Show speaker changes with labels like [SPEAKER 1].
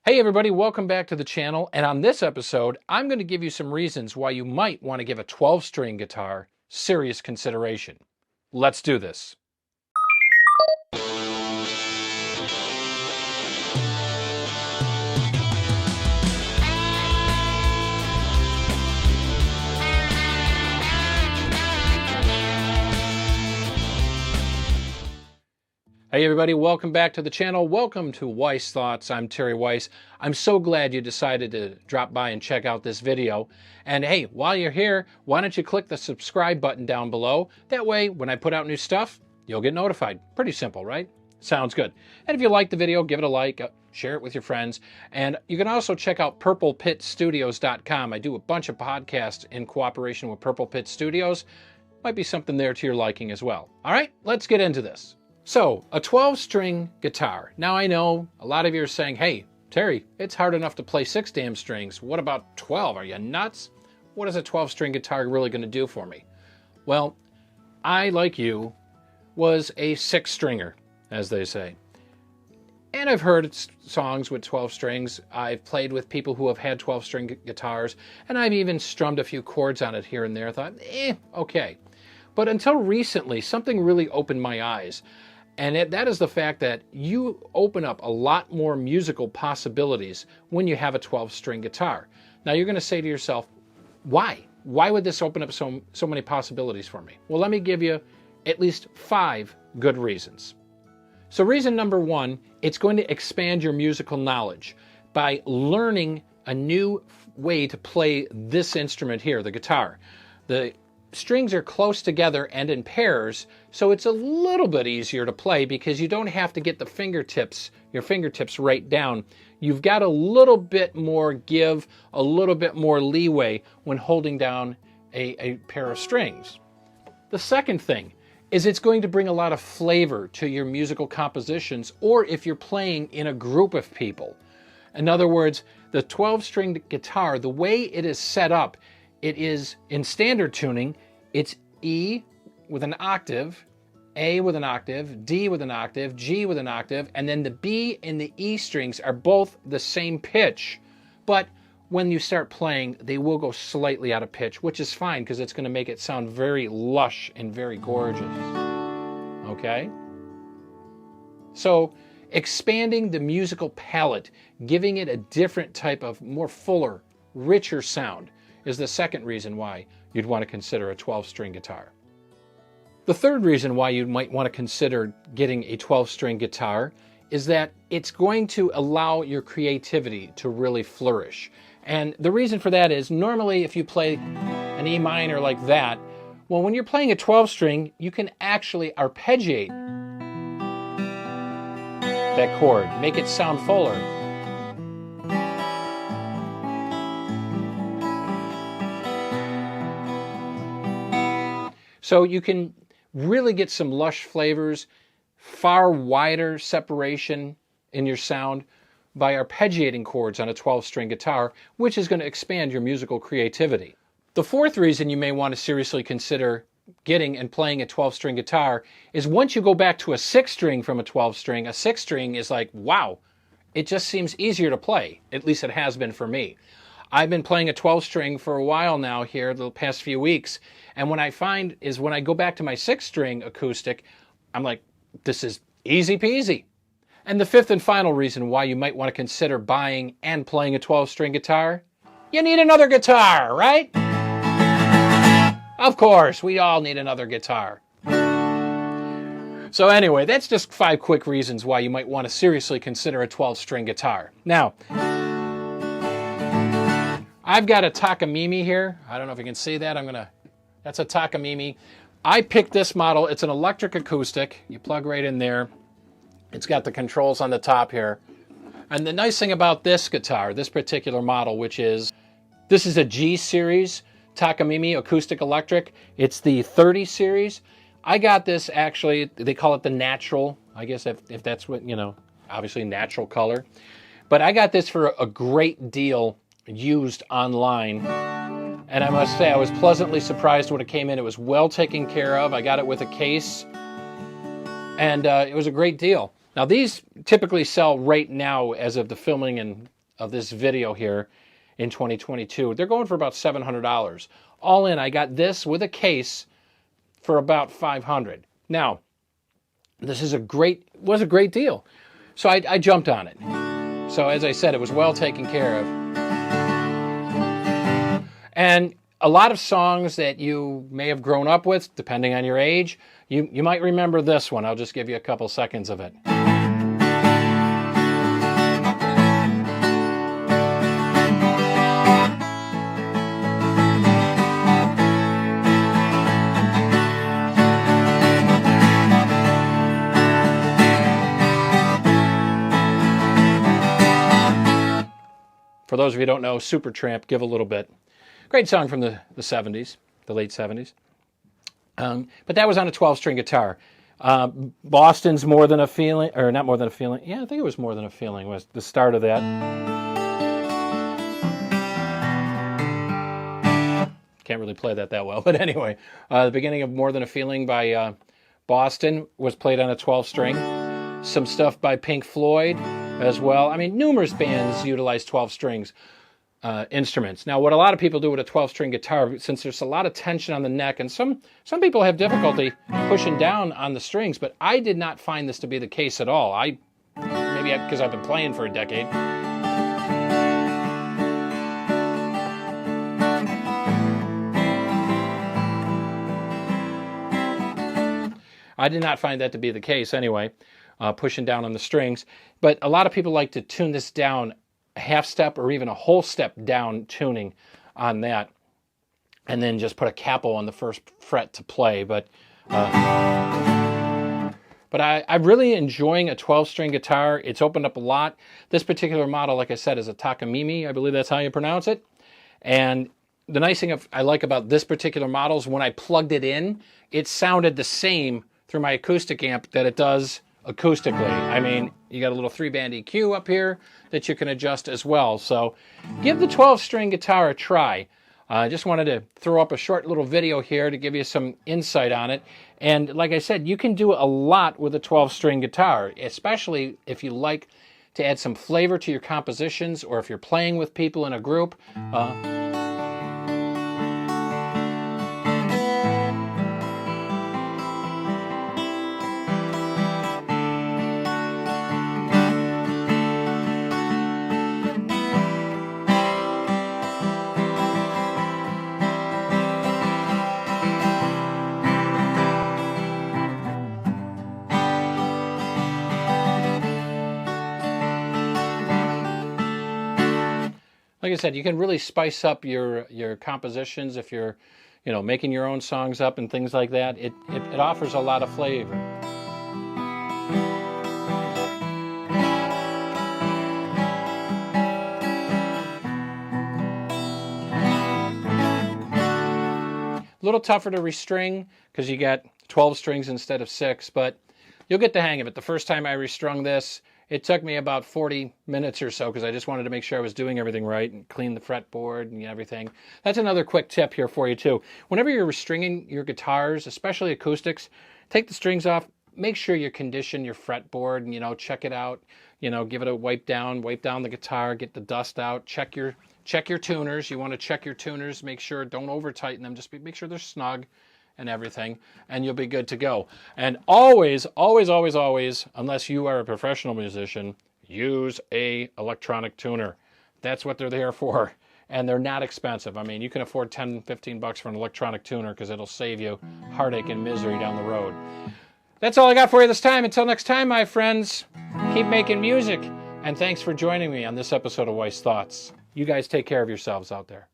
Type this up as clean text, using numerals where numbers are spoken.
[SPEAKER 1] Hey everybody, welcome back to the channel, and on this episode, I'm going to give you some reasons why you might want to give a 12-string guitar serious consideration. Let's do this. Hey everybody, welcome back to the channel. Welcome to Weiss Thoughts. I'm Terry Weiss. I'm so glad you decided to drop by and check out this video. And hey, while you're here, why don't you click the subscribe button down below? That way, when I put out new stuff, you'll get notified. Pretty simple, right? Sounds good. And if you like the video, give it a like, share it with your friends. And you can also check out purplepitstudios.com. I do a bunch of podcasts in cooperation with Purple Pit Studios. Might be something there to your liking as well. All right, let's get into this. So, a 12-string guitar. Now I know a lot of you are saying, hey, Terry, it's hard enough to play 6 damn strings. What about 12? Are you nuts? What is a 12-string guitar really going to do for me? Well, I, like you, was a 6-stringer, as they say. And I've heard songs with 12 strings. I've played with people who have had 12-string guitars, and I've even strummed a few chords on it here and there. I thought, okay. But until recently, something really opened my eyes. And that is the fact that you open up a lot more musical possibilities when you have a 12-string guitar. Now you're going to say to yourself, why? Why would this open up so many possibilities for me? Well, let me give you at least 5 good reasons. So reason number 1, it's going to expand your musical knowledge by learning a new way to play this instrument here, the guitar. The strings are close together and in pairs, so it's a little bit easier to play because you don't have to get your fingertips right down. You've got a little bit more give, a little bit more leeway when holding down a pair of strings. The second thing is it's going to bring a lot of flavor to your musical compositions, or if you're playing in a group of people. In other words, the 12-string guitar, the way it is set up, it is in standard tuning, it's E with an octave, A with an octave, D with an octave, G with an octave, and then the B and the E strings are both the same pitch. But when you start playing, they will go slightly out of pitch, which is fine because it's going to make it sound very lush and very gorgeous. Okay? So, expanding the musical palette, giving it a different type of more fuller, richer sound is the second reason why you'd want to consider a 12-string guitar. The third reason why you might want to consider getting a 12-string guitar is that it's going to allow your creativity to really flourish. And the reason for that is normally if you play an E minor like that, well, when you're playing a 12-string, you can actually arpeggiate that chord, make it sound fuller. So you can really get some lush flavors, far wider separation in your sound by arpeggiating chords on a 12-string guitar, which is going to expand your musical creativity. The fourth reason you may want to seriously consider getting and playing a 12-string guitar is once you go back to a 6-string from a 12-string, a 6-string is like, wow, it just seems easier to play. At least it has been for me. I've been playing a 12-string for a while now here, the past few weeks, and what I find is when I go back to my 6-string acoustic, I'm like, this is easy peasy. And the fifth and final reason why you might want to consider buying and playing a 12-string guitar, you need another guitar, right? Of course, we all need another guitar. So anyway, that's just 5 quick reasons why you might want to seriously consider a 12-string guitar. Now, I've got a Takamine here. I don't know if you can see that. That's a Takamine. I picked this model. It's an electric acoustic. You plug right in there. It's got the controls on the top here. And the nice thing about this guitar, this particular model, this is a G series Takamine acoustic electric. It's the 30 series. I got this actually, they call it the natural, I guess if that's what, obviously natural color. But I got this for a great deal used online. And I must say, I was pleasantly surprised when it came in. It was well taken care of. I got it with a case, and it was a great deal. Now these typically sell right now as of the filming of this video here in 2022. They're going for about $700. All in, I got this with a case for about $500. Now, this was a great deal. So I jumped on it. So as I said, it was well taken care of. And a lot of songs that you may have grown up with, depending on your age, you might remember this one. I'll just give you a couple seconds of it. For those of you who don't know, Supertramp, Give a Little Bit. Great song from the 70s, the late 70s. But that was on a 12-string guitar. Boston's More Than a Feeling, or not More Than a Feeling. Yeah, I think it was More Than a Feeling was the start of that. Can't really play that well, but anyway. The beginning of More Than a Feeling by Boston was played on a 12-string. Some stuff by Pink Floyd as well. I mean, numerous bands utilize 12 strings instruments. Now, what a lot of people do with a 12-string guitar, since there's a lot of tension on the neck, and some people have difficulty pushing down on the strings, but I did not find this to be the case at all. Maybe because I've been playing for a decade. I did not find that to be the case anyway. Pushing down on the strings. But a lot of people like to tune this down a half step or even a whole step down tuning on that, and then just put a capo on the first fret to play. But I'm really enjoying a 12-string guitar. It's opened up a lot. This particular model, like I said, is a Takamine. I believe that's how you pronounce it. And the nice thing I like about this particular model is when I plugged it in, it sounded the same through my acoustic amp that it does acoustically. I mean, you got a little 3-band EQ up here that you can adjust as well. So give the 12-string guitar a try. I just wanted to throw up a short little video here to give you some insight on it. And like I said, you can do a lot with a 12-string guitar, especially if you like to add some flavor to your compositions, or if you're playing with people in a group. Like I said, you can really spice up your compositions if you're, making your own songs up and things like that. It offers a lot of flavor. A little tougher to restring because you got 12 strings instead of 6, but you'll get the hang of it. The first time I restrung this, it took me about 40 minutes or so because I just wanted to make sure I was doing everything right and clean the fretboard and everything. That's another quick tip here for you too. Whenever you're restringing your guitars, especially acoustics, take the strings off. Make sure you condition your fretboard and, check it out. Give it a wipe down the guitar, get the dust out, check your tuners. You want to check your tuners, make sure, don't over tighten them, just make sure they're snug and everything, and you'll be good to go. And always, always, always, always, unless you are a professional musician, use a electronic tuner. That's what they're there for. And they're not expensive. I mean, you can afford $10, $15 for an electronic tuner because it'll save you heartache and misery down the road. That's all I got for you this time. Until next time, my friends, keep making music. And thanks for joining me on this episode of Weiss Thoughts. You guys take care of yourselves out there.